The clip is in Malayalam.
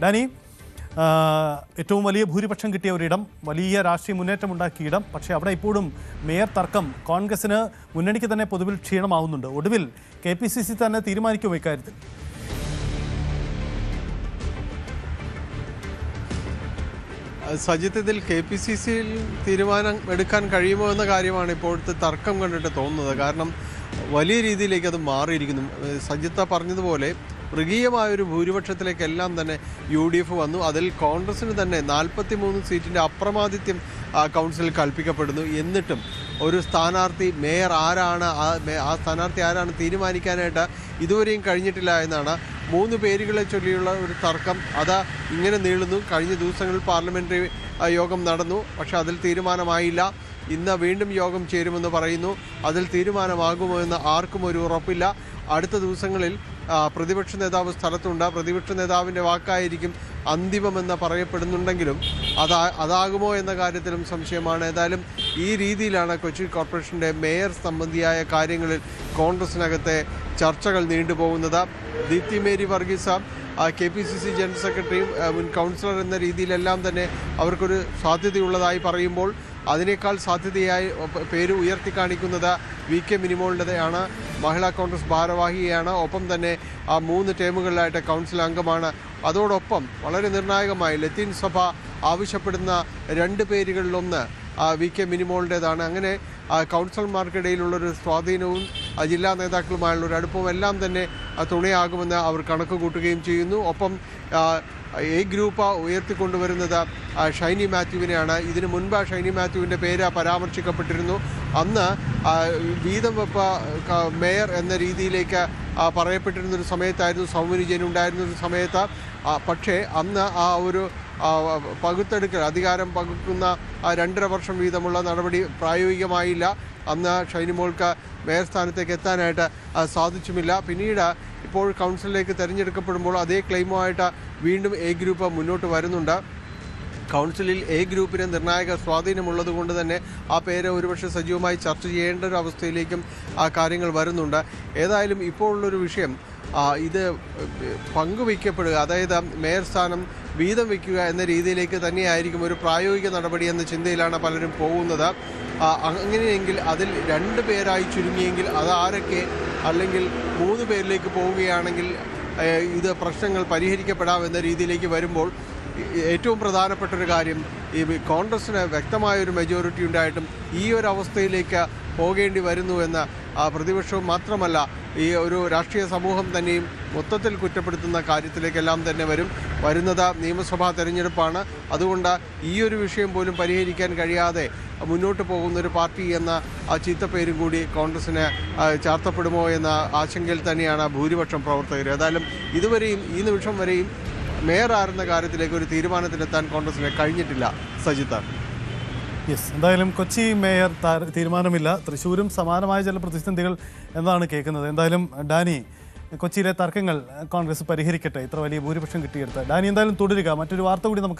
ഡാനി, ഏറ്റവും വലിയ ഭൂരിപക്ഷം കിട്ടിയ ഒരിടം, വലിയ രാഷ്ട്രീയ മുന്നേറ്റമുണ്ടാക്കിയ ഇടം. പക്ഷേ അവിടെ ഇപ്പോഴും മേയർ തർക്കം കോൺഗ്രസിന്, മുന്നണിക്ക് തന്നെ പൊതുവിൽ ക്ഷീണമാവുന്നുണ്ട്. ഒടുവിൽ KPCC തന്നെ തീരുമാനിക്കും ഇക്കാര്യത്തിൽ. സജിത്ത്, ഇതിൽ KPCCയിൽ തീരുമാനം എടുക്കാൻ കഴിയുമോ എന്ന കാര്യമാണ് ഇപ്പോഴത്തെ തർക്കം കണ്ടിട്ട് തോന്നുന്നത്. കാരണം വലിയ രീതിയിലേക്ക് അത് മാറിയിരിക്കുന്നു. സജിത്ത പറഞ്ഞതുപോലെ മൃഗീയമായൊരു ഭൂരിപക്ഷത്തിലേക്കെല്ലാം തന്നെ UDF വന്നു. അതിൽ കോൺഗ്രസിന് തന്നെ 43 സീറ്റിൻ്റെ അപ്രമാദിത്യം കൗൺസിലിൽ കൽപ്പിക്കപ്പെടുന്നു. എന്നിട്ടും ഒരു സ്ഥാനാർത്ഥി, മേയർ ആരാണ്, ആ സ്ഥാനാർത്ഥി ആരാണ് തീരുമാനിക്കാനായിട്ട് ഇതുവരെയും കഴിഞ്ഞിട്ടില്ല എന്നാണ്. 3 പേരുകളെ ചൊല്ലിയുള്ള ഒരു തർക്കം അത് ഇങ്ങനെ നീളുന്നു. കഴിഞ്ഞ ദിവസങ്ങളിൽ പാർലമെൻ്ററി യോഗം നടന്നു, പക്ഷേ അതിൽ തീരുമാനമായില്ല. ഇന്ന് വീണ്ടും യോഗം ചേരുമെന്ന് പറയുന്നു. അതിൽ തീരുമാനമാകുമോ എന്ന് ആർക്കും ഒരു ഉറപ്പില്ല. അടുത്ത ദിവസങ്ങളിൽ പ്രതിപക്ഷ നേതാവ് സ്ഥലത്തുണ്ട്. പ്രതിപക്ഷ നേതാവിൻ്റെ വാക്കായിരിക്കും അന്തിമമെന്ന് പറയപ്പെടുന്നുണ്ടെങ്കിലും അതാകുമോ എന്ന കാര്യത്തിലും സംശയമാണ്. ഏതായാലും ഈ രീതിയിലാണ് കൊച്ചി കോർപ്പറേഷൻ്റെ മേയർ സംബന്ധിയായ കാര്യങ്ങളിൽ കോൺഗ്രസിനകത്തെ ചർച്ചകൾ നീണ്ടുപോകുന്നത്. ദീപ്തി മേരി വർഗീസ് KPCC ജനറൽ സെക്രട്ടറിയും മുൻ കൗൺസിലർ എന്ന രീതിയിലെല്ലാം തന്നെ അവർക്കൊരു സാധ്യതയുള്ളതായി പറയുമ്പോൾ അതിനേക്കാൾ സാധ്യതയായി പേര് ഉയർത്തി കാണിക്കുന്നത് VK മിനിമോളുടേതാണ്. മഹിളാ കോൺഗ്രസ് ഭാരവാഹിയാണ്. ഒപ്പം തന്നെ 3 ടേമുകളിലായിട്ട് കൗൺസിൽ അംഗമാണ്. അതോടൊപ്പം വളരെ നിർണായകമായി ലത്തീൻ സഭ ആവശ്യപ്പെടുന്ന 2 പേരുകളിലൊന്ന് VK മിനിമോളുടേതാണ്. അങ്ങനെ കൗൺസിലർമാർക്കിടയിലുള്ളൊരു സ്വാധീനവും ജില്ലാ നേതാക്കളുമായുള്ളൊരു അടുപ്പവും എല്ലാം തന്നെ തുണയാകുമെന്ന് അവർ കണക്ക് കൂട്ടുകയും ചെയ്യുന്നു. ഒപ്പം A ഗ്രൂപ്പ് ഉയർത്തിക്കൊണ്ടുവരുന്നത് ഷൈനി മാത്യുവിനെയാണ്. ഇതിനു മുൻപ് ഷൈനി മാത്യുവിൻ്റെ പേര് പരാമർശിക്കപ്പെട്ടിരുന്നു. അന്ന് വീതം വെപ്പ് മേയർ എന്ന രീതിയിലേക്ക് പറയപ്പെട്ടിരുന്നൊരു സമയത്തായിരുന്നു, സൗമ്യ വിജയൻ ഉണ്ടായിരുന്നൊരു സമയത്ത്. പക്ഷേ അന്ന് ആ ഒരു പകുത്തെടുക്കൽ, അധികാരം പകുക്കുന്ന 2.5 വർഷം വീതമുള്ള നടപടി പ്രായോഗികമായില്ല. അന്ന് ഷൈനിമോൾക്ക് മേയർ സ്ഥാനത്തേക്ക് എത്താനായിട്ട് സാധിച്ചുമില്ല. പിന്നീട് ഇപ്പോൾ കൗൺസിലിലേക്ക് തിരഞ്ഞെടുക്കപ്പെടുമ്പോൾ അതേ ക്ലെയിമുമായിട്ട് വീണ്ടും A ഗ്രൂപ്പ് മുന്നോട്ട് വരുന്നുണ്ട്. കൗൺസിലിൽ A ഗ്രൂപ്പിന് നിർണായക സ്വാധീനമുള്ളത് കൊണ്ട് തന്നെ ആ പേര് ഒരുപക്ഷെ സജീവമായി ചർച്ച ചെയ്യേണ്ട ഒരു അവസ്ഥയിലേക്കും കാര്യങ്ങൾ വരുന്നുണ്ട്. ഏതായാലും ഇപ്പോൾ ഉള്ളൊരു വിഷയം ഇത് പങ്കുവയ്ക്കപ്പെടുക, അതായത് മേയർ സ്ഥാനം വീതം വയ്ക്കുക എന്ന രീതിയിലേക്ക് തന്നെയായിരിക്കും ഒരു പ്രായോഗിക നടപടി എന്ന ചിന്തയിലാണ് പലരും പോകുന്നത്. അങ്ങനെയെങ്കിൽ അതിൽ 2 പേരായി ചുരുങ്ങിയെങ്കിൽ അത് ആരൊക്കെ, അല്ലെങ്കിൽ 3 പേരിലേക്ക് പോവുകയാണെങ്കിൽ ഇത് പ്രശ്നങ്ങൾ പരിഹരിക്കപ്പെടാമെന്ന രീതിയിലേക്ക് വരുമ്പോൾ ഏറ്റവും പ്രധാനപ്പെട്ടൊരു കാര്യം, ഈ കോൺഗ്രസ്സിന് വ്യക്തമായൊരു മെജോറിറ്റി ഉണ്ടായിട്ടും ഈ ഒരു അവസ്ഥയിലേക്ക് പോകേണ്ടി വരുന്നു എന്ന പ്രതിപക്ഷവും മാത്രമല്ല ഈ ഒരു രാഷ്ട്രീയ സമൂഹം തന്നെയും മൊത്തത്തിൽ കുറ്റപ്പെടുത്തുന്ന കാര്യത്തിലേക്കെല്ലാം തന്നെ വരുന്നത് നിയമസഭാ തെരഞ്ഞെടുപ്പാണ്. അതുകൊണ്ട് ഈ ഒരു വിഷയം പോലും പരിഹരിക്കാൻ കഴിയാതെ മുന്നോട്ട് പോകുന്നൊരു പാർട്ടി എന്ന ചീത്തപ്പേരും കൂടി കോൺഗ്രസ്സിന് ചാർത്തപ്പെടുമോ എന്ന ആശങ്കയിൽ തന്നെയാണ് ഭൂരിപക്ഷം പ്രവർത്തകർ. ഏതായാലും ഇതുവരെയും, ഈ നിമിഷം വരെയും മേയർ ആരുന്ന കാര്യത്തിലേക്ക് ഒരു തീരുമാനത്തിലെത്താൻ കോൺഗ്രസിന് കഴിഞ്ഞിട്ടില്ല. സജിത്ത്, എന്തായാലും കൊച്ചി മേയർ തീരുമാനമില്ല. തൃശ്ശൂരും സമാനമായ ചില പ്രതിസന്ധികൾ എന്നാണ് കേൾക്കുന്നത്. എന്തായാലും ഡാനി, കൊച്ചിയിലെ തർക്കങ്ങൾ കോൺഗ്രസ് പരിഹരിക്കട്ടെ. ഇത്ര വലിയ ഭൂരിപക്ഷം കിട്ടിയെടുത്ത് ഡാനി എന്തായാലും തുടരുക. മറ്റൊരു വാർത്ത കൂടി നമുക്ക്